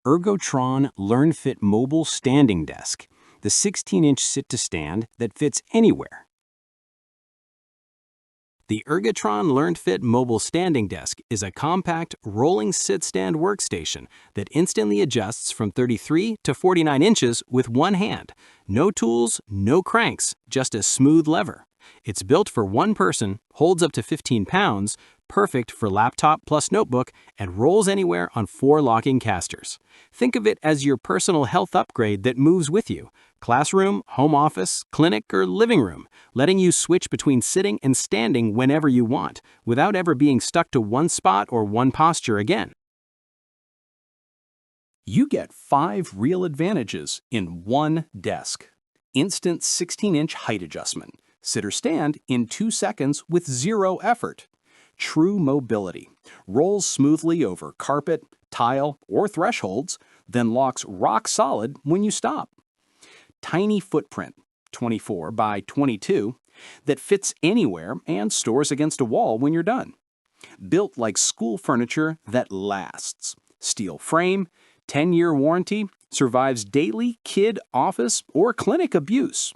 Ergotron LearnFit Mobile Standing Desk, the 16-inch sit-to-stand that fits anywhere. The Ergotron LearnFit Mobile Standing Desk is a compact, rolling sit-stand workstation that instantly adjusts from 33 to 49 inches with one hand. No tools, no cranks, just a smooth lever. It's built for one person, holds up to 15 pounds, perfect for laptop plus notebook, and rolls anywhere on 4 locking casters. Think of it as your personal health upgrade that moves with you. Classroom, home office, clinic, or living room, letting you switch between sitting and standing whenever you want, without ever being stuck to one spot or one posture again. You get 5 real advantages in one desk. Instant 16-inch height adjustment. Sit or stand in 2 seconds with 0 effort. True mobility. Rolls smoothly over carpet, tile, or thresholds, then locks rock solid when you stop. Tiny footprint, 24 by 22, that fits anywhere and stores against a wall when you're done. Built like school furniture that lasts. Steel frame, 10-year warranty, survives daily, kid, office, or clinic abuse.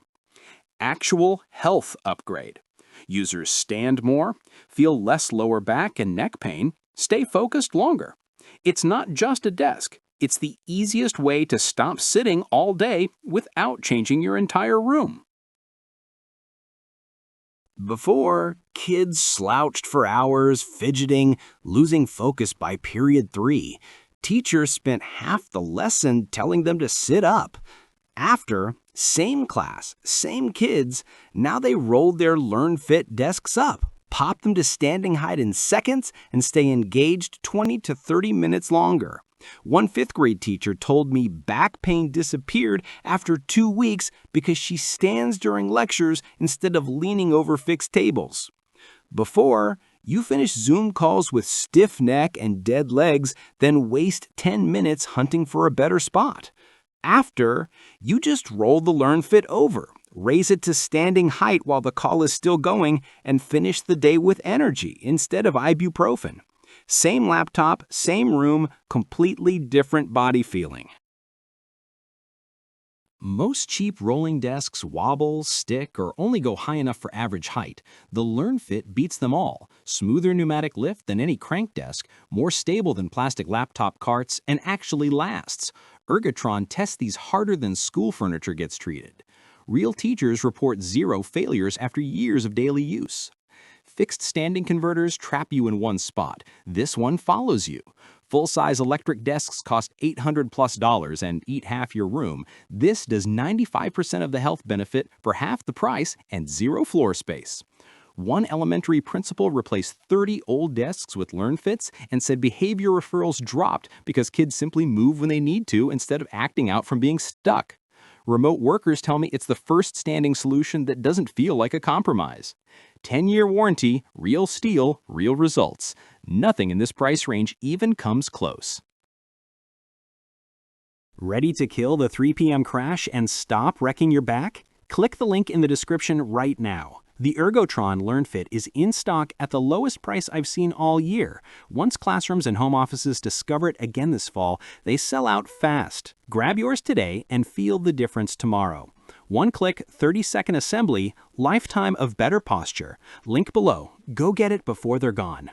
Actual health upgrade. Users stand more, feel less lower back and neck pain, stay focused longer. It's not just a desk. It's the easiest way to stop sitting all day without changing your entire room. Before, kids slouched for hours, fidgeting, losing focus by period 3. Teachers spent half the lesson telling them to sit up. After, same class, same kids, now they rolled their LearnFit desks up, pop them to standing height in seconds, and stay engaged 20 to 30 minutes longer. One 5th grade teacher told me back pain disappeared after 2 weeks because she stands during lectures instead of leaning over fixed tables. Before, you finish Zoom calls with stiff neck and dead legs, then waste 10 minutes hunting for a better spot. After, you just roll the LearnFit over, raise it to standing height while the call is still going, and finish the day with energy instead of ibuprofen. Same laptop, same room, completely different body feeling. Most cheap rolling desks wobble, stick, or only go high enough for average height. The LearnFit beats them all. Smoother pneumatic lift than any crank desk, more stable than plastic laptop carts, and actually lasts. Ergotron tests these harder than school furniture gets treated. Real teachers report 0 failures after years of daily use. Fixed standing converters trap you in one spot. This one follows you. Full-size electric desks cost $800+ and eat half your room. This does 95% of the health benefit for half the price and 0 floor space. One elementary principal replaced 30 old desks with LearnFits and said behavior referrals dropped because kids simply move when they need to instead of acting out from being stuck. Remote workers tell me it's the first standing solution that doesn't feel like a compromise. 10-year warranty, real steel, real results. Nothing in this price range even comes close. Ready to kill the 3 p.m. crash and stop wrecking your back? Click the link in the description right now. The Ergotron LearnFit is in stock at the lowest price I've seen all year. Once classrooms and home offices discover it again this fall, they sell out fast. Grab yours today and feel the difference tomorrow. One-click, 30-second assembly, lifetime of better posture. Link below. Go get it before they're gone.